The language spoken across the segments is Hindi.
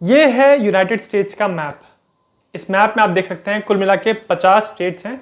ये है यूनाइटेड स्टेट्स का मैप। इस मैप में आप देख सकते हैं कुल मिला के 50 स्टेट्स हैं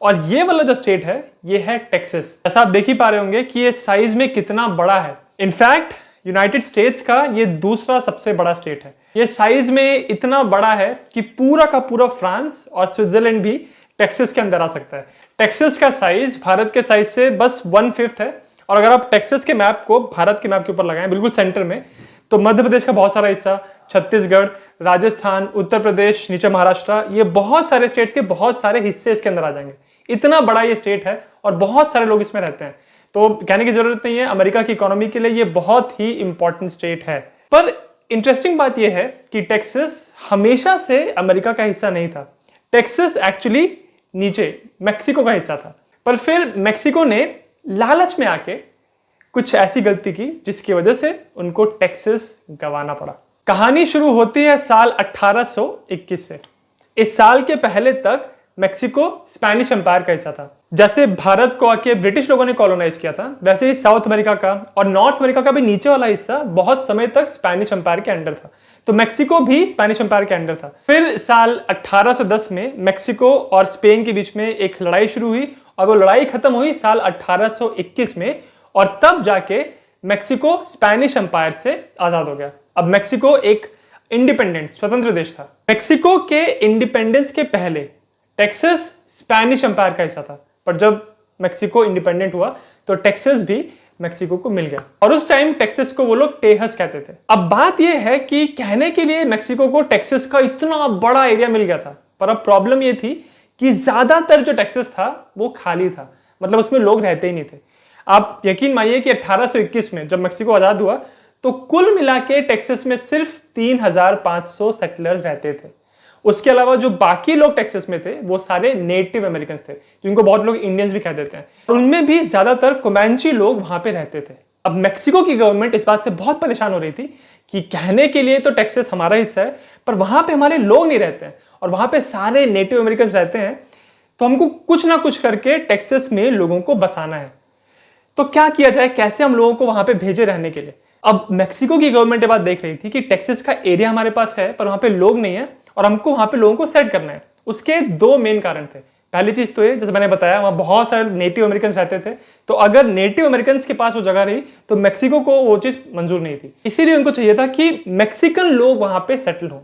और ये वाला जो स्टेट है ये है टेक्सास। ऐसा आप देख ही पा रहे होंगे कि ये साइज में कितना बड़ा है। इनफैक्ट यूनाइटेड स्टेट्स का ये दूसरा सबसे बड़ा स्टेट है। ये साइज में इतना बड़ा है कि पूरा का पूरा फ्रांस और स्विट्जरलैंड भी टेक्सास के अंदर आ सकता है। टेक्सास का साइज भारत के साइज से बस 1/5 है। और अगर आप टेक्सास के मैप को भारत के मैप के ऊपर लगाएं बिल्कुल सेंटर में, तो मध्य प्रदेश का बहुत सारा हिस्सा, छत्तीसगढ़, राजस्थान, उत्तर प्रदेश, नीचे महाराष्ट्र, ये बहुत सारे स्टेट्स के बहुत सारे हिस्से इसके अंदर आ जाएंगे। इतना बड़ा ये स्टेट है और बहुत सारे लोग इसमें रहते हैं, तो कहने की जरूरत नहीं है, अमेरिका की इकोनॉमी के लिए ये बहुत ही इंपॉर्टेंट स्टेट है। पर इंटरेस्टिंग बात यह है कि टेक्सास हमेशा से अमेरिका का हिस्सा नहीं था। टेक्सास एक्चुअली नीचे मैक्सिको का हिस्सा था, पर फिर मैक्सिको ने लालच में आके कुछ ऐसी गलती की जिसकी वजह से उनको टेक्सास गंवाना पड़ा। कहानी शुरू होती है साल 1821 से। इस साल के पहले तक मैक्सिको स्पेनिश एम्पायर का हिस्सा था। जैसे भारत को आके ब्रिटिश लोगों ने कॉलोनाइज किया था, वैसे ही साउथ अमेरिका का और नॉर्थ अमेरिका का भी नीचे वाला हिस्सा बहुत समय तक स्पेनिश एम्पायर के अंडर था। तो मैक्सिको भी स्पेनिश एम्पायर के अंडर था। फिर साल 1810 में मैक्सिको और स्पेन के बीच में एक लड़ाई शुरू हुई और वो लड़ाई खत्म हुई साल 1821 में, और तब जाके मैक्सिको स्पेनिश एम्पायर से आजाद हो गया। अब मैक्सिको एक इंडिपेंडेंट स्वतंत्र देश था। मैक्सिको के इंडिपेंडेंस के पहले टेक्सास स्पेनिश एम्पायर का हिस्सा था, पर जब मैक्सिको इंडिपेंडेंट हुआ तो टेक्सास भी मैक्सिको को मिल गया, और उस टाइम टेक्सास को वो लोग टेहस कहते थे। अब बात यह है कि कहने के लिए मैक्सिको को टेक्सास का इतना बड़ा एरिया मिल गया था, पर अब प्रॉब्लम यह थी कि ज्यादातर जो टेक्सास था वो खाली था, मतलब उसमें लोग रहते ही नहीं थे। आप यकीन मानिए कि 1821 में जब मैक्सिको आजाद हुआ तो कुल मिला के टेक्सास में सिर्फ 3,500 सेटलर्स रहते थे। उसके अलावा जो बाकी लोग टेक्सास में थे वो सारे नेटिव अमेरिकन थे, जिनको बहुत लोग इंडियंस भी कह देते हैं। उनमें भी ज्यादातर कोमांची लोग वहां पे रहते थे। अब मैक्सिको की गवर्नमेंट इस बात से बहुत परेशान हो रही थी कि कहने के लिए तो टेक्सास हमारा हिस्सा है, पर वहां पे हमारे लोग नहीं रहते हैं और वहां पे सारे नेटिव अमेरिकन रहते हैं, तो हमको कुछ ना कुछ करके टेक्सास में लोगों को बसाना है। तो क्या किया जाए, कैसे हम लोगों को वहां पे भेजे रहने के लिए। अब मैक्सिको की गवर्नमेंट ये बात देख रही थी कि टेक्सास का एरिया हमारे पास है पर वहां पे लोग नहीं है और हमको वहां पे लोगों को सेट करना है। उसके दो मेन कारण थे। पहली चीज तो ये, जैसे मैंने बताया, वहां बहुत सारे नेटिव अमेरिकन रहते थे, तो अगर नेटिव अमेरिकन के पास वो जगह रही तो मैक्सिको को वो चीज मंजूर नहीं थी, इसीलिए उनको चाहिए था कि मैक्सिकन लोग वहां पे सेटल हो।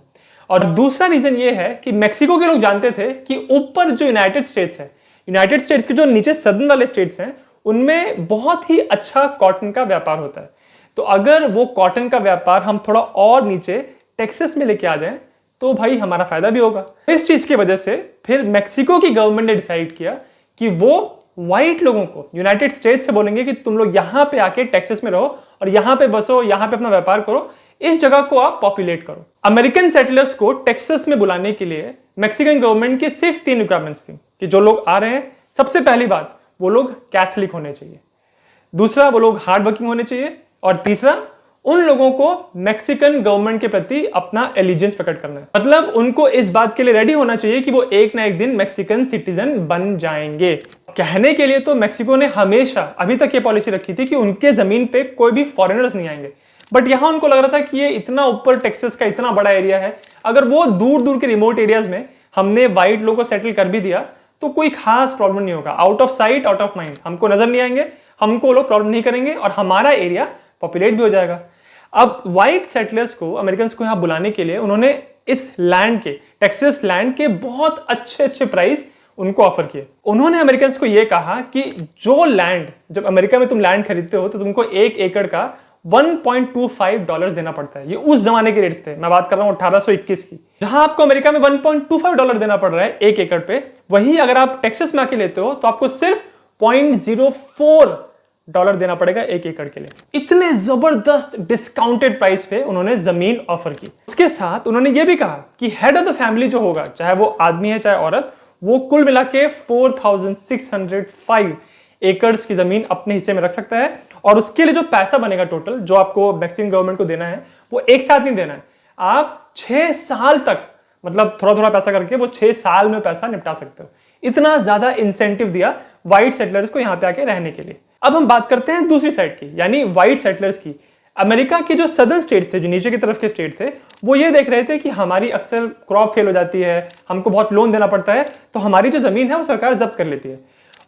और दूसरा रीजन ये है कि मैक्सिको के लोग जानते थे कि ऊपर जो यूनाइटेड स्टेट्स है, यूनाइटेड स्टेट्स के जो नीचे सदर्न वाले स्टेट्स हैं, उनमें बहुत ही अच्छा कॉटन का व्यापार होता है। तो अगर वो कॉटन का व्यापार हम थोड़ा और नीचे टेक्सास में लेके आ जाएं तो भाई हमारा फायदा भी होगा। इस चीज की वजह से फिर मैक्सिको की गवर्नमेंट ने डिसाइड किया कि वो व्हाइट लोगों को यूनाइटेड स्टेट्स से बोलेंगे कि तुम लोग यहां पे आके टेक्सास में रहो और यहां पे बसो, यहां पे अपना व्यापार करो, इस जगह को आप पॉपुलेट करो। अमेरिकन सेटलर्स को टेक्सास में बुलाने के लिए मैक्सिकन गवर्नमेंट की सिर्फ 3 रिक्वायरमेंट्स थी कि जो लोग आ रहे हैं, सबसे पहली बात वो लोग कैथोलिक होने चाहिए, दूसरा वो लोग हार्ड वर्किंग होने चाहिए, और तीसरा उन लोगों को मैक्सिकन गवर्नमेंट के प्रति अपना एलिजेंस प्रकट करना है। मतलब उनको इस बात के लिए रेडी होना चाहिए कि वो एक ना एक दिन मैक्सिकन सिटीजन बन जाएंगे। कहने के लिए तो मैक्सिको ने हमेशा अभी तक ये पॉलिसी रखी थी कि उनके जमीन पे कोई भी फॉरेनर्स नहीं आएंगे, बट यहां उनको लग रहा था कि ये इतना ऊपर टेक्सास का इतना बड़ा एरिया है, अगर वो दूर दूर के रिमोट एरियाज में हमने व्हाइट लोगों को सेटल कर भी दिया तो कोई खास प्रॉब्लम नहीं होगा। Out of sight out of mind, हमको नजर नहीं आएंगे, हमको लोग प्रॉब्लम नहीं करेंगे और हमारा एरिया पॉपुलेट भी हो जाएगा। अब व्हाइट सेटलर्स को, अमेरिकन को यहां बुलाने के लिए उन्होंने इस लैंड के, टेक्सास लैंड के बहुत अच्छे अच्छे प्राइस उनको ऑफर किए। उन्होंने अमेरिकन को यह कहा कि जो लैंड, जब अमेरिका में तुम लैंड खरीदते हो तो तुमको 1 एकड़ का $1.25 देना पड़ता है। ये उस जमाने के रेट्स थे, मैं बात कर रहा हूं 1821 की। जहां आपको अमेरिका में $1.25 देना पड़ रहा है 1 एकड़ पे, वही अगर आप टेक्सास में आके लेते हो तो आपको सिर्फ $0.04 देना पड़ेगा 1 एकड़ के लिए। इतने जबरदस्त डिस्काउंटेड प्राइस पे उन्होंने जमीन ऑफर की। उसके साथ उन्होंने ये भी कहा कि हेड ऑफ द फैमिली जो होगा, चाहे वो आदमी है चाहे औरत, वो कुल मिला के 4,605 एकर्स की जमीन अपने हिस्से में रख सकता है, और उसके लिए जो पैसा बनेगा टोटल, जो आपको मैक्सिकन गवर्नमेंट को देना है, वो एक साथ नहीं देना है, आप 6 साल तक, मतलब थोड़ा थोड़ा पैसा करके वो 6 साल में पैसा निपटा सकते हो। इतना ज्यादा इंसेंटिव दिया व्हाइट सेटलर्स को यहां पे आके रहने के लिए। अब हम बात करते हैं दूसरी साइड की, यानी व्हाइट सेटलर्स की। अमेरिका के जो सदर्न स्टेट थे, जो नीचे की तरफ के स्टेट थे, वो ये देख रहे थे कि हमारी अक्सर क्रॉप फेल हो जाती है, हमको बहुत लोन देना पड़ता है, तो हमारी जो ज़मीन है वो सरकार जब्त कर लेती है।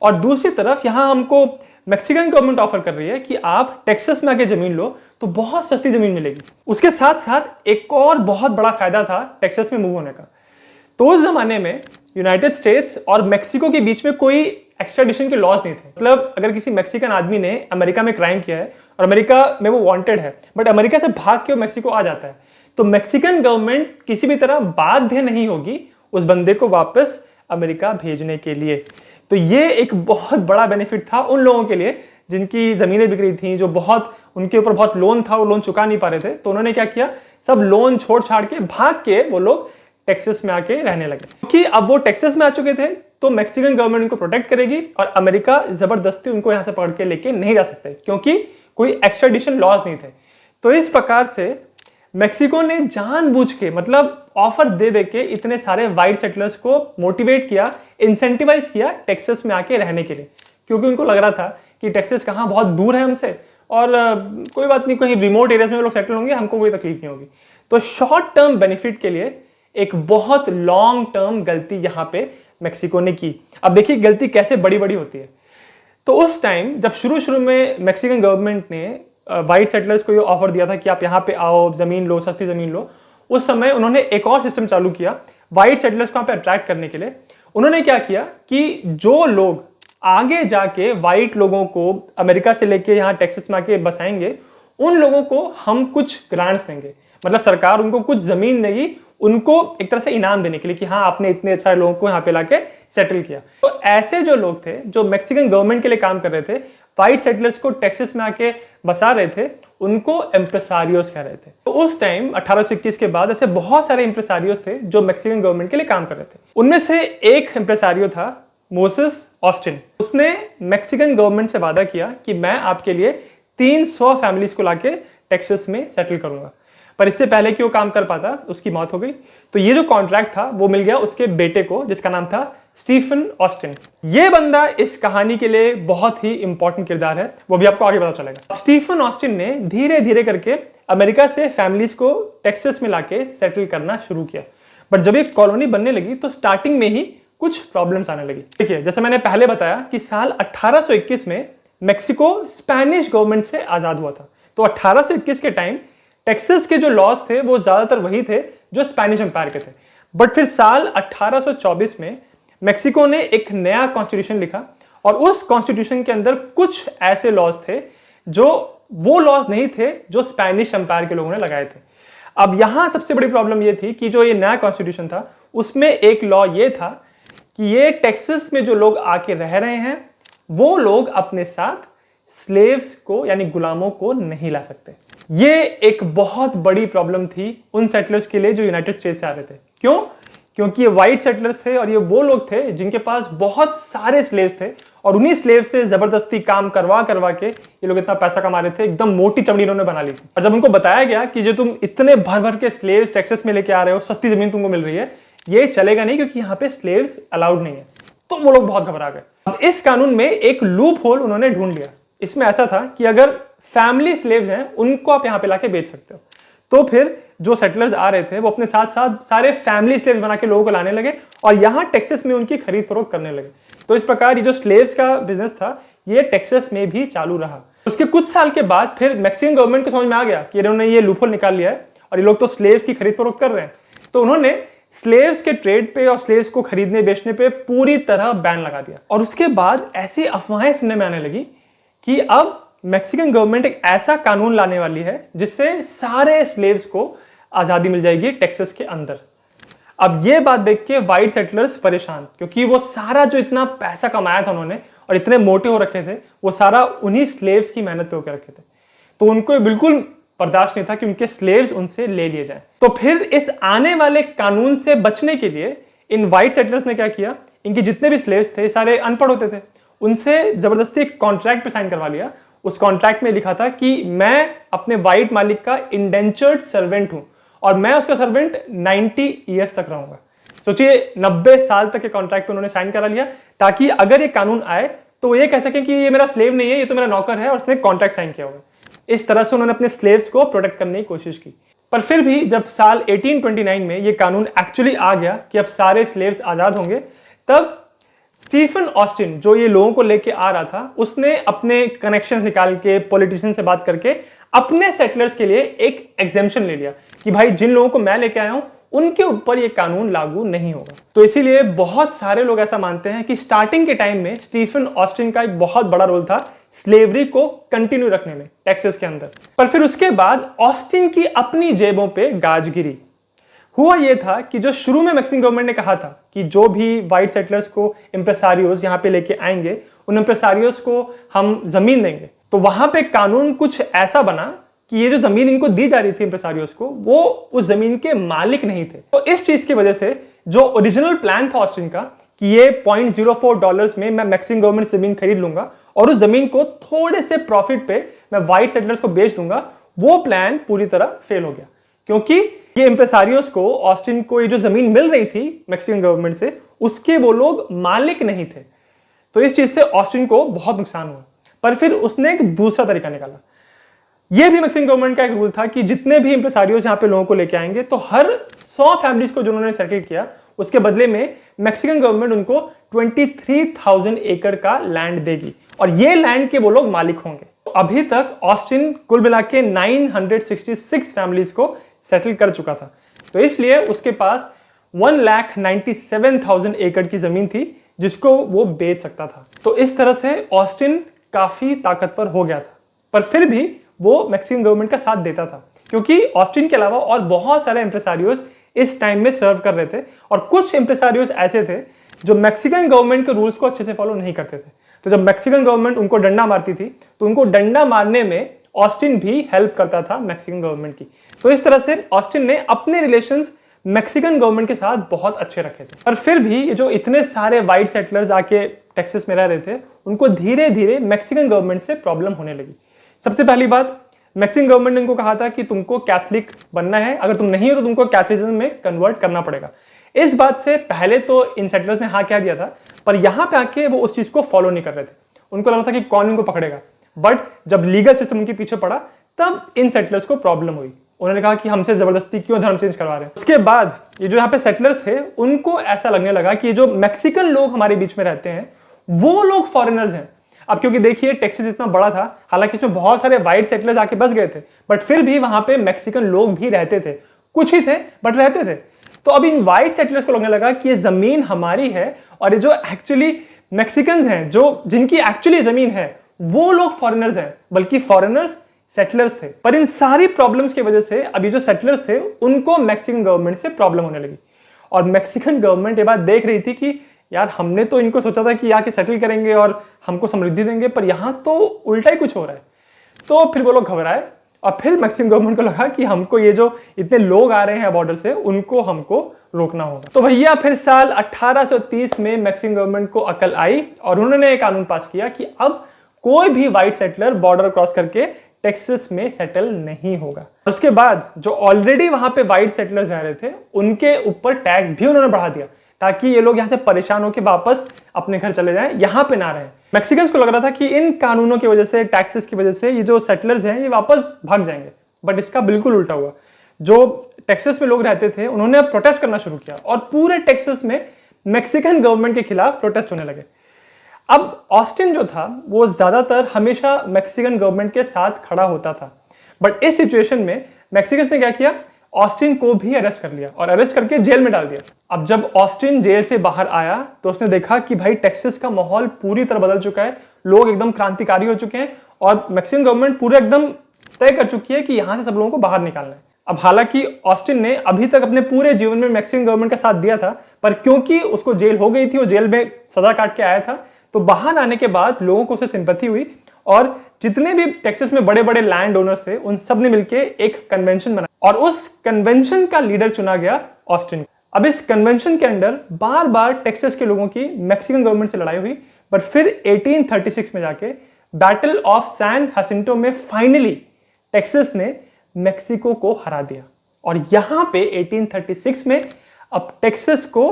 और दूसरी तरफ यहाँ हमको मैक्सिकन गवर्नमेंट ऑफर कर रही है कि आप टेक्सास में आके ज़मीन लो तो बहुत सस्ती ज़मीन मिलेगी। उसके साथ साथ एक और बहुत बड़ा फायदा था टेक्सास में मूव होने का। तो उस जमाने में यूनाइटेड स्टेट्स और मेक्सिको के बीच में कोई एक्स्ट्राडिशन के लॉज नहीं थे। मतलब अगर किसी मैक्सिकन आदमी ने अमेरिका में क्राइम किया है और अमेरिका में वो वांटेड है, बट अमेरिका से भाग के वो मेक्सिको आ जाता है, तो मैक्सिकन गवर्नमेंट किसी भी तरह बाध्य नहीं होगी उस बंदे को वापस अमेरिका भेजने के लिए। तो ये एक बहुत बड़ा बेनिफिट था उन लोगों के लिए जिनकी ज़मीनें बिक रही थी, जो बहुत उनके ऊपर बहुत लोन था, वो लोन चुका नहीं पा रहे थे। तो उन्होंने क्या किया, सब लोन छोड़ छाड़ के भाग के वो लोग टेक्सास में आके रहने लगे। क्योंकि अब वो टेक्सास में आ चुके थे तो मैक्सिकन गवर्नमेंट उनको प्रोटेक्ट करेगी और अमेरिका जबरदस्ती उनको यहां से पकड़ के लेके नहीं जा सकते, क्योंकि कोई एक्स्ट्राडिशन लॉज नहीं थे। तो इस प्रकार से मेक्सिको ने जानबूझ के, मतलब ऑफर दे दे के इतने सारे वाइट सेटलर्स को मोटिवेट किया, इंसेंटिवाइज किया टेक्सास में आके रहने के लिए, क्योंकि उनको लग रहा था कि टेक्सास कहाँ बहुत दूर है हमसे और कोई बात नहीं, कहीं रिमोट एरियाज में लोग सेटल होंगे, हमको कोई तकलीफ नहीं होगी। तो शॉर्ट टर्म बेनिफिट के लिए एक बहुत लॉन्ग टर्म गलती यहाँ पे मेक्सिको ने की। अब देखिए गलती कैसे बड़ी बड़ी होती है। तो उस टाइम जब शुरू में मैक्सिकन गवर्नमेंट ने वाइट सेटलर्स को ये ऑफर दिया था कि आप यहाँ पे आओ, जमीन लो, सस्ती जमीन लो, उस समय उन्होंने एक और सिस्टम चालू किया वाइट सेटलर्स को यहाँ पे अट्रैक्ट करने के लिए। उन्होंने क्या किया कि जो लोग आगे जाके वाइट लोगों को अमेरिका से लेके यहाँ टेक्सास में आके बसाएंगे, उन लोगों को हम कुछ ग्रांट्स देंगे, मतलब सरकार उनको कुछ जमीन देगी, उनको एक तरह से इनाम देने के लिए कि हाँ आपने इतने सारे लोगों को यहाँ पे लाके सेटल किया। तो ऐसे जो लोग थे जो मैक्सिकन गवर्नमेंट के लिए काम कर रहे थे, वाइट सेटलर्स को टेक्सास में आके बसा रहे थे, उनको एम्प्रेसारियोस कह रहे थे। तो उस टाइम 1821 के बाद ऐसे बहुत सारे एम्प्रेसारियोस थे जो मैक्सिकन गवर्नमेंट के लिए काम कर रहे थे। उनमें से एक एम्प्रेसारियो था मोसेस ऑस्टिन। उसने मैक्सिकन गवर्नमेंट से वादा किया कि मैं आपके लिए 300 फैमिलीज को लाके टेक्सास में सेटल करूंगा। पर इससे पहले कि वो काम कर पाता, उसकी मौत हो गई। तो ये जो कॉन्ट्रैक्ट था वो मिल गया उसके बेटे को, जिसका नाम था स्टीफन ऑस्टिन। ये बंदा इस कहानी के लिए बहुत ही इंपॉर्टेंट किरदार है, वो भी आपको आगे पता चलेगा। स्टीफन ऑस्टिन ने धीरे धीरे करके अमेरिका से फैमिलीज को टेक्सास में लाके सेटल करना शुरू किया। बट जब ये कॉलोनी बनने लगी तो स्टार्टिंग में ही कुछ प्रॉब्लम्स आने लगी। देखिए, जैसे मैंने पहले बताया कि साल 1821 में मेक्सिको स्पेनिश गवर्नमेंट से आजाद हुआ था। तो 1821 के टाइम टेक्सास के जो लॉज थे वो ज्यादातर वही थे जो स्पेनिश एम्पायर के थे। बट फिर साल 1824 में मेक्सिको ने एक नया कॉन्स्टिट्यूशन लिखा और उस कॉन्स्टिट्यूशन के अंदर कुछ ऐसे लॉज थे जो वो लॉज नहीं थे जो स्पेनिश एम्पायर के लोगों ने लगाए थे। अब यहां सबसे बड़ी प्रॉब्लम ये थी कि जो ये नया कॉन्स्टिट्यूशन था उसमें एक लॉ ये था कि ये टेक्सास में जो लोग आके रह रहे हैं वो लोग अपने साथ स्लेव्स को यानी गुलामों को नहीं ला सकते। ये एक बहुत बड़ी प्रॉब्लम थी उन सेटलर्स के लिए जो यूनाइटेड स्टेट्स से आ रहे थे। क्यों? क्योंकि ये वाइट सेटलर्स थे और ये वो लोग थे जिनके पास बहुत सारे स्लेव्स थे और उन्हीं स्लेव से जबरदस्ती काम करवा करवा के ये लोग इतना पैसा कमा रहे थे, एकदम मोटी चमड़ी इन्होंने बना ली थी। और जब उनको बताया गया कि जो तुम इतने भर भर के स्लेव्स टेक्सास में लेके आ रहे हो, सस्ती जमीन तुमको मिल रही है, ये चलेगा नहीं क्योंकि यहाँ पे स्लेव्स अलाउड नहीं है, तो वो लोग बहुत घबरा गए। अब इस कानून में एक लूप होल उन्होंने ढूंढ लिया। इसमें ऐसा था कि अगर फैमिली स्लेव्स हैं उनको आप यहाँ पे लाके बेच सकते हो। तो फिर जो सेटलर्स आ रहे थे वो अपने साथ साथ सारे फैमिली स्लेव्स बना के लोगों को लाने लगे और यहाँ टेक्सास में उनकी खरीद फरोख्त करने लगे। तो इस प्रकार ये जो स्लेव्स का बिजनेस था ये टेक्सास में भी चालू रहा। उसके कुछ साल के बाद फिर मैक्सिकन गवर्नमेंट को समझ में आ गया कि इन्होंने ये लूपहोल निकाल लिया है और ये लोग तो स्लेव्स की खरीद फरोख्त कर रहे हैं। तो उन्होंने स्लेव्स के ट्रेड पे और स्लेव्स को खरीदने बेचने पे पूरी तरह बैन लगा दिया। और उसके बाद ऐसी अफवाहें सुनने में आने लगी कि अब मैक्सिकन गवर्नमेंट एक ऐसा कानून लाने वाली है जिससे सारे स्लेव्स को आजादी मिल जाएगी टेक्सास के अंदर। अब ये बात देख के वाइट सेटलर्स परेशान, क्योंकि वो सारा जो इतना पैसा कमाया था उन्होंने और इतने मोटे हो रखे थे वो सारा उन्हीं स्लेव्स की मेहनत पे होकर रखे थे। तो उनको बिल्कुल बर्दाश्त नहीं था कि उनके स्लेव्स उनसे ले लिए जाएं। तो फिर इस आने वाले कानून से बचने के लिए इन वाइट सेटलर्स ने क्या किया, इनके जितने भी स्लेव्स थे सारे अनपढ़ होते थे, उनसे जबरदस्ती एक कॉन्ट्रैक्ट पे साइन करवा लिया। उस कॉन्ट्रैक्ट में लिखा था कि मैं अपने वाइट मालिक का इंडेंचर्ड सर्वेंट हूं और मैं उसका सर्वेंट 90 ईयर्स तक रहूंगा। सोचिए 90 साल तक के कॉन्ट्रैक्ट पे उन्होंने साइन करा लिया ताकि अगर ये कानून आए तो वो ये कह सके कि ये मेरा स्लेव नहीं है, ये तो मेरा नौकर है और उसने कॉन्ट्रैक्ट साइन किया होगा। इस तरह से उन्होंने अपने स्लेव्स को प्रोटेक्ट करने की कोशिश की। पर फिर भी जब साल 1829 में ये कानून एक्चुअली आ गया कि अब सारे स्लेव्स आज़ाद होंगे, तब स्टीफन ऑस्टिन जो ये लोगों को लेके आ रहा था, उसने अपने कनेक्शन निकाल के पॉलिटिशियन से बात करके अपने सेटलर्स के लिए एक एग्जेम्पशन ले लिया कि भाई जिन लोगों को मैं लेके आया हूं उनके ऊपर ये कानून लागू नहीं होगा। तो इसीलिए बहुत सारे लोग ऐसा मानते हैं कि स्टार्टिंग के टाइम में स्टीफन ऑस्टिन का एक बहुत बड़ा रोल था स्लेवरी को कंटिन्यू रखने में टेक्सास के अंदर। पर फिर उसके बाद ऑस्टिन की अपनी जेबों पे गाज गिरी। हुआ यह था कि जो शुरू में मैक्सिकन गवर्नमेंट ने कहा था कि जो भी व्हाइट सेटलर्स को इम्प्रेसारियोस यहाँ पे लेके आएंगे, उन इम्प्रेसारियोस को हम जमीन देंगे, तो वहां पे कानून कुछ ऐसा बना कि ये जो जमीन इनको दी जा रही थी इम्प्रेसारियोस को, वो उस जमीन के मालिक नहीं थे। तो इस चीज की वजह से जो ओरिजिनल प्लान था ऑस्टिन का कि ये $0.04 में मैं मैक्सिकन गवर्नमेंट जमीन खरीद लूंगा और उस जमीन को थोड़े से प्रॉफिट पे मैं व्हाइट सेटलर्स को बेच दूंगा, वो प्लान पूरी तरह फेल हो गया। क्योंकि ये इम्प्रेसारियोस को, ऑस्टिन को ये जो जमीन मिल रही थी मैक्सिकन गवर्नमेंट से, उसके वो लोग मालिक नहीं थे। तो इस चीज से ऑस्टिन को बहुत नुकसान हुआ। पर फिर उसने एक दूसरा तरीका निकाला। यह भी मैक्सिकन गवर्नमेंट का एक रूल था कि जितने भी इम्प्रेसारियोस यहाँ पे लोगों को लेके आएंगे, तो हर 100 फैमिलीज को जो उन्होंने सेटल किया, उसके बदले में मैक्सिकन गवर्नमेंट उनको 23,000 एकड़ का लैंड देगी और ये लैंड के वो लोग मालिक होंगे। तो अभी तक ऑस्टिन कुल मिला के 966 फैमिलीज को सेटल कर चुका था। तो इसलिए उसके पास 1,97,000 एकड़ की जमीन थी जिसको वो बेच सकता था। तो इस तरह से ऑस्टिन काफी ताकतवर हो गया था। पर फिर भी वो मैक्सिकन गवर्नमेंट का साथ देता था क्योंकि ऑस्टिन के अलावा और बहुत सारे इम्प्रेसारियोस इस टाइम में सर्व कर रहे थे और कुछ इम्प्रेसारियोस ऐसे थे जो मैक्सिकन गवर्नमेंट के रूल्स को अच्छे से फॉलो नहीं करते थे। तो जब मैक्सिकन गवर्नमेंट उनको डंडा मारती थी तो उनको डंडा मारने में ऑस्टिन भी हेल्प करता था मैक्सिकन गवर्नमेंट की। तो इस तरह से ऑस्टिन ने अपने रिलेशंस मैक्सिकन गवर्नमेंट के साथ बहुत अच्छे रखे थे। पर फिर भी जो इतने सारे व्हाइट सेटलर्स आके टेक्सास में रह रहे थे, उनको धीरे धीरे मैक्सिकन गवर्नमेंट से प्रॉब्लम होने लगी। सबसे पहली बात, मैक्सिकन गवर्नमेंट ने उनको कहा था कि तुमको कैथलिक बनना है, अगर तुम नहीं हो तो तुमको कैथलिज्म में कन्वर्ट करना पड़ेगा। इस बात से पहले तो इन सेटलर्स ने हाँ कह दिया था, पर यहां पे आके वो उस चीज को फॉलो नहीं कर रहे थे। उनको लग रहा था कि कौन इनको पकड़ेगा। बट जब लीगल सिस्टम उनके पीछे पड़ा, तब इन सेटलर्स को प्रॉब्लम हुई। उन्होंने कहा कि हमसे जबरदस्ती क्यों धर्म चेंज करवा रहे हैं। उसके बाद ये जो यहाँ पे सेटलर्स थे, उनको ऐसा लगने लगा कि जो मैक्सिकन लोग हमारे बीच में रहते हैं, वो लोग फॉरेनर्स हैं। अब क्योंकि देखिए टेक्सास इतना बड़ा था, हालांकि इसमें बहुत सारे व्हाइट सेटलर्स आके बस गए थे, बट फिर भी वहां पे मैक्सिकन लोग भी रहते थे। कुछ ही थे बट रहते थे। तो अब इन व्हाइट सेटलर्स को लगने लगा कि ये जमीन हमारी है और ये जो एक्चुअली मैक्सिकन्स हैं, जो जिनकी एक्चुअली जमीन है, वो लोग फॉरेनर्स हैं, बल्कि फॉरेनर्स सेटलर्स थे। पर इन सारी प्रॉब्लम्स की वजह से अभी जो सेटलर्स थे उनको मैक्सिकन गवर्नमेंट से प्रॉब्लम होने लगी। और मैक्सिकन गवर्नमेंट ये बात देख रही थी कि यार हमने तो इनको सोचा था कि यहाँ के सेटल करेंगे और हमको समृद्धि देंगे, पर यहाँ तो उल्टा ही कुछ हो रहा है। तो फिर वो लोग घबराए और फिर मैक्सिकन गवर्नमेंट को लगा कि हमको ये जो इतने लोग आ रहे हैं बॉर्डर से, उनको हमको रोकना होगा। तो भैया फिर साल 1830 में मैक्सिकन गवर्नमेंट को अकल आई और उन्होंने एक कानून पास किया कि अब कोई भी व्हाइट सेटलर बॉर्डर क्रॉस करके टेक्सास में सेटल नहीं होगा। उसके बाद जो ऑलरेडी वहां पे व्हाइट सेटलर्स रह रहे थे, उनके ऊपर टैक्स भी उन्होंने बढ़ा दिया ताकि ये लोग यहाँ से परेशान होकर वापस अपने घर चले जाएं, यहाँ पे ना रहें। मैक्सिकन्स को लग रहा था कि इन कानूनों की वजह से, टैक्सेस की वजह से ये जो सेटलर्स हैं ये वापस भाग जाएंगे, बट इसका बिल्कुल उल्टा हुआ। जो टेक्सास में लोग रहते थे उन्होंने प्रोटेस्ट करना शुरू किया और पूरे टेक्सास में मैक्सिकन गवर्नमेंट के खिलाफ प्रोटेस्ट होने लगे। अब ऑस्टिन जो था वो ज्यादातर हमेशा मैक्सिकन गवर्नमेंट के साथ खड़ा होता था, बट इस सिचुएशन में मैक्सिकन्स ने क्या किया, ऑस्टिन को भी अरेस्ट कर लिया और अरेस्ट करके जेल में डाल दिया। अब जब ऑस्टिन जेल से बाहर आया तो उसने देखा कि भाई टेक्सास का माहौल पूरी तरह बदल चुका है, लोग एकदम क्रांतिकारी हो चुके हैं और मैक्सिकन गवर्नमेंट पूरा एकदम तय कर चुकी है कि यहां से सब लोगों को बाहर निकालना है। अब हालांकि ऑस्टिन ने अभी तक अपने पूरे जीवन में मैक्सिकन गवर्नमेंट का साथ दिया था, पर क्योंकि उसको जेल हो गई थी, वो जेल में सजा काट के आया था, तो बाहर आने के बाद लोगों को उससे सिंपैथी हुई और जितने भी टेक्सास में बड़े बड़े लैंड ओनर्स थे उन सब ने मिलकर एक कन्वेंशन बनाया और उस कन्वेंशन का लीडर चुना गया ऑस्टिन। अब इस कन्वेंशन के अंदर बार बार टेक्सास के लोगों की मैक्सिकन गवर्नमेंट से लड़ाई हुई, पर फिर 1836 में जाके बैटल ऑफ सैन हसिंटो में फाइनली टेक्सास ने मैक्सिको को हरा दिया और यहां पे 1836 में अब टेक्सास को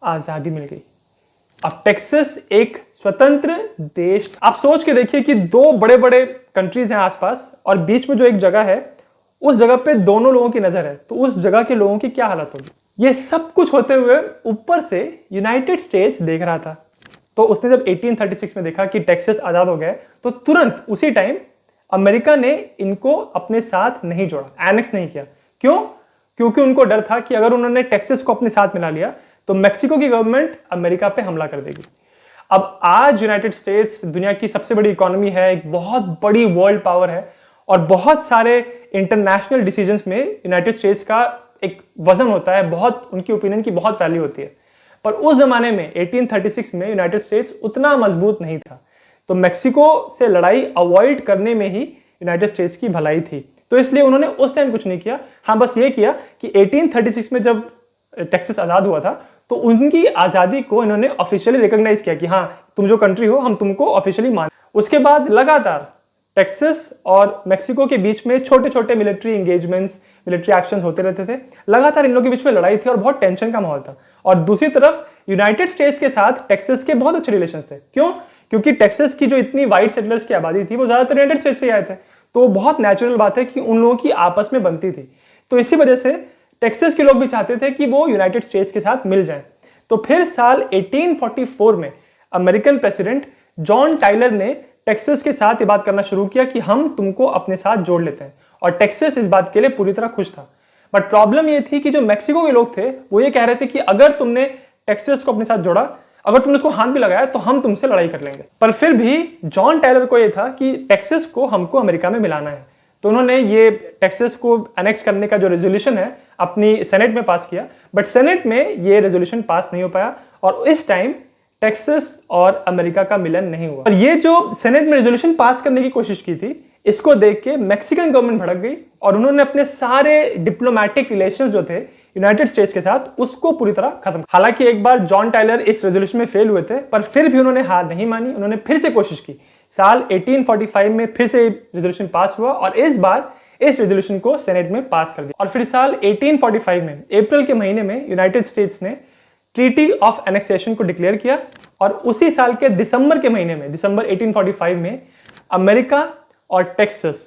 आजादी मिल गई। अब टेक्सास एक स्वतंत्र देश। आप सोच के देखिए कि दो बड़े बड़े कंट्रीज हैं आसपास और बीच में जो एक जगह है उस जगह पे दोनों लोगों की नजर है, तो उस जगह के लोगों की क्या हालत होगी। ये सब कुछ होते हुए ऊपर से यूनाइटेड स्टेट्स देख रहा था। तो उसने जब 1836 में देखा कि टेक्सास आजाद हो गया तो तुरंत उसी टाइम अमेरिका ने इनको अपने साथ नहीं जोड़ा, एनेक्स नहीं किया। क्यों? क्योंकि उनको डर था कि अगर उन्होंने टेक्सास को अपने साथ मिला लिया तो मेक्सिको की गवर्नमेंट अमेरिका पे हमला कर देगी। अब आज यूनाइटेड स्टेट्स दुनिया की सबसे बड़ी इकोनॉमी है, एक बहुत बड़ी वर्ल्ड पावर है और बहुत सारे इंटरनेशनल डिसीजंस में यूनाइटेड स्टेट्स का एक वजन होता है, बहुत उनकी ओपिनियन की बहुत वैल्यू होती है। पर उस जमाने में 1836 में यूनाइटेड स्टेट्स उतना मजबूत नहीं था, तो मेक्सिको से लड़ाई अवॉइड करने में ही यूनाइटेड स्टेट्स की भलाई थी। तो इसलिए उन्होंने उस टाइम कुछ नहीं किया। हाँ, बस ये किया कि 1836 में जब टेक्सास आजाद हुआ था तो उनकी आजादी को इन्होंने ऑफिशियली रिकॉग्नाइज किया कि हाँ, तुम जो कंट्री हो हम तुमको ऑफिशियली मान। उसके बाद लगातार टेक्सास और मेक्सिको के बीच में छोटे छोटे मिलिट्री एंगेजमेंट्स, मिलिट्री एक्शंस होते रहते थे। लगातार इन लोगों के बीच में लड़ाई थी और बहुत टेंशन का माहौल था। और दूसरी तरफ यूनाइटेड स्टेट्स के साथ टेक्सास के बहुत अच्छे रिलेशंस थे। क्यों? क्योंकि टेक्सास की जो इतनी वाइट सेटलर्स की आबादी थी वो ज्यादातर यूनाइटेड स्टेट्स से आए थे, तो बहुत नेचुरल बात है कि उन लोगों की आपस में बनती थी। तो इसी वजह से टेक्सास के लोग भी चाहते थे कि वो यूनाइटेड स्टेट्स के साथ मिल जाएं। तो फिर साल 1844 में अमेरिकन प्रेसिडेंट जॉन टाइलर ने टेक्सास के साथ ये बात करना शुरू किया कि हम तुमको अपने साथ जोड़ लेते हैं, और टेक्सास इस बात के लिए पूरी तरह खुश था। बट प्रॉब्लम ये थी कि जो मेक्सिको के लोग थे वो ये कह रहे थे कि अगर तुमने टेक्सास को अपने साथ जोड़ा, अगर तुमने उसको हाथ भी लगाया तो हम तुमसे लड़ाई कर लेंगे। पर फिर भी जॉन टाइलर को ये था कि टेक्सास को हमको अमेरिका में मिलाना है, तो उन्होंने ये टेक्सास को एनेक्स करने का जो रेजोल्यूशन है अपनी सेनेट में पास किया। बट सेनेट में ये रेजोल्यूशन पास नहीं हो पाया और इस टाइम टेक्सास और अमेरिका का मिलन नहीं हुआ। और ये जो सेनेट में रेजोल्यूशन पास करने की कोशिश की थी, इसको देख के मैक्सिकन गवर्नमेंट भड़क गई और उन्होंने अपने सारे डिप्लोमेटिक रिलेशंस जो थे यूनाइटेड स्टेट्स के साथ उसको पूरी तरह खत्म। हालांकि एक बार जॉन टाइलर इस रेजोल्यूशन में फेल हुए थे, पर फिर भी उन्होंने हार नहीं मानी। उन्होंने फिर से कोशिश की। साल 1845 में फिर से रेजोल्यूशन पास हुआ और इस बार इस रेजोल्यूशन को सेनेट में पास कर दिया। और फिर साल 1845 में अप्रैल के महीने में यूनाइटेड स्टेट्स ने ट्रीटी ऑफ एनेक्सेशन को डिक्लेयर किया और उसी साल के दिसंबर के महीने में, दिसंबर 1845 में अमेरिका और टेक्सास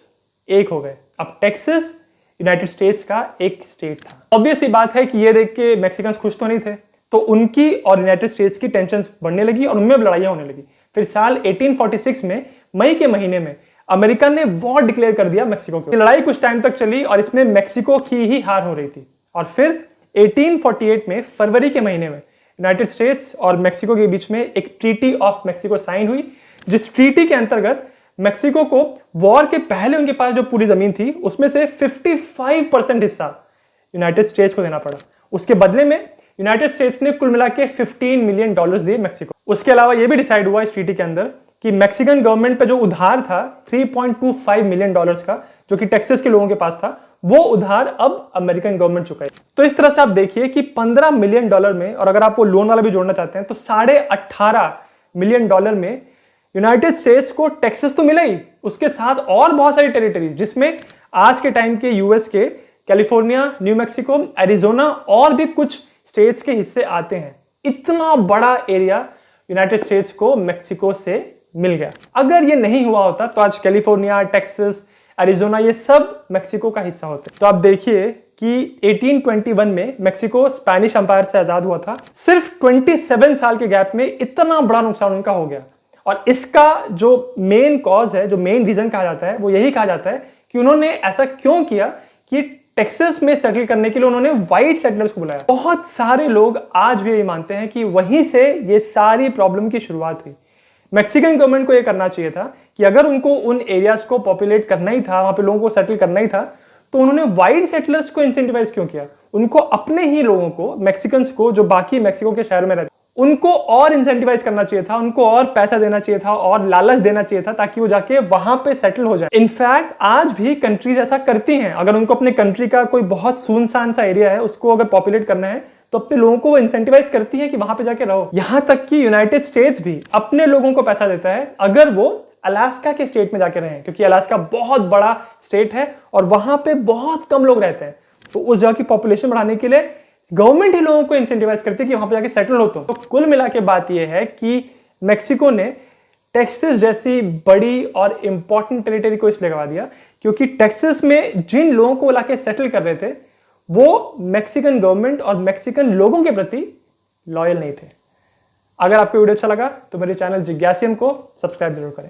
एक हो गए। अब टेक्सास यूनाइटेड स्टेट्स का एक स्टेट था। ऑब्वियस ही बात है कि ये देख के मैक्सिकन्स खुश तो नहीं थे, तो उनकी और यूनाइटेड स्टेट्स की टेंशन बढ़ने लगी और उनमें लड़ाइयां होने लगी। फिर साल 1846 में मई के महीने में अमेरिका ने वॉर डिक्लेयर कर दिया मेक्सिको के। लड़ाई कुछ टाइम तक चली और इसमें मेक्सिको की ही हार हो रही थी। और फिर 1848 में फरवरी के महीने में यूनाइटेड स्टेट्स और मेक्सिको के बीच में एक ट्रीटी ऑफ मेक्सिको साइन हुई, जिस ट्रीटी के अंतर्गत मेक्सिको को वॉर के पहले उनके पास जो पूरी जमीन थी उसमें से 55% हिस्सा यूनाइटेड स्टेट्स को देना पड़ा। उसके बदले में यूनाइटेड स्टेट्स ने कुल मिला के $15 मिलियन दिए मेक्सिको। उसके अलावा यह भी डिसाइड हुआ इस ट्रीटी के अंदर कि मैक्सिकन गवर्नमेंट पे जो उधार था $3.25 मिलियन का, जो कि टेक्सास के लोगों के पास था, वो उधार अब अमेरिकन गवर्नमेंट चुकाई। तो इस तरह से आप देखिए कि $15 मिलियन में, और अगर आप वो लोन वाला भी जोड़ना चाहते हैं तो $18.5 मिलियन में यूनाइटेड स्टेट्स को टेक्सास तो मिला ही, उसके साथ और बहुत सारी टेरिटरीज जिसमें आज के टाइम के यूएस के कैलिफोर्निया, न्यू मैक्सिको, एरिजोना और भी कुछ स्टेट्स के हिस्से आते हैं। इतना बड़ा एरिया यूनाइटेड स्टेट्स को मेक्सिको से मिल गया। अगर ये नहीं हुआ होता तो आज कैलिफोर्निया, टेक्सास, एरिजोना ये सब मेक्सिको का हिस्सा होते। तो आप देखिए कि 1821 में मेक्सिको स्पेनिश एम्पायर से आजाद हुआ था। सिर्फ 27 साल के गैप में इतना बड़ा नुकसान उनका हो गया। और इसका जो मेन कॉज है, जो मेन रीजन कहा जाता है, वो यही कहा जाता है कि उन्होंने ऐसा क्यों किया कि टेक्सास में सेटल करने के लिए उन्होंने व्हाइट सेटलर्स को बुलाया। बहुत सारे लोग आज भी ये मानते हैं कि वहीं से ये सारी प्रॉब्लम की शुरुआत हुई। मैक्सिकन गवर्नमेंट को ये करना चाहिए था कि अगर उनको उन एरियाज को पॉपुलेट करना ही था, वहां पे लोगों को सेटल करना ही था, तो उन्होंने व्हाइट सेटलर्स को इंसेंटिवाइज क्यों किया? उनको अपने ही लोगों को, मैक्सिकन्स को, जो बाकी मैक्सिको के शहर में रहते, उनको और इंसेंटिवाइज करना चाहिए था, उनको और पैसा देना चाहिए था और लालच देना चाहिए था ताकि वो जाके वहां पे सेटल हो जाए। इनफैक्ट आज भी कंट्रीज ऐसा करती हैं। अगर उनको अपने कंट्री का कोई बहुत सुनसान सा एरिया है उसको अगर पॉपुलेट करना है तो अपने लोगों को वो इंसेंटिवाइज करती है कि वहां पे जाके रहो। यहां तक कि यूनाइटेड स्टेट्स भी अपने लोगों को पैसा देता है अगर वो अलास्का के स्टेट में जाके रहें, क्योंकि अलास्का बहुत बड़ा स्टेट है और वहां पे बहुत कम लोग रहते हैं। तो उस जगह की पॉपुलेशन बढ़ाने के लिए गवर्नमेंट ही लोगों को इंसेंटिवाइज करती है कि वहां पे जाके सेटल हो। तो कुल मिला के बात यह है कि मेक्सिको ने टेक्सास जैसी बड़ी और इंपॉर्टेंट टेरिटरी को इसलिए गवा दिया क्योंकि टेक्सास में जिन लोगों को लाके सेटल कर रहे थे वो मैक्सिकन गवर्नमेंट और मैक्सिकन लोगों के प्रति लॉयल नहीं थे। अगर आपको वीडियो अच्छा लगा तो मेरे चैनल जिज्ञासियन को सब्सक्राइब जरूर करें।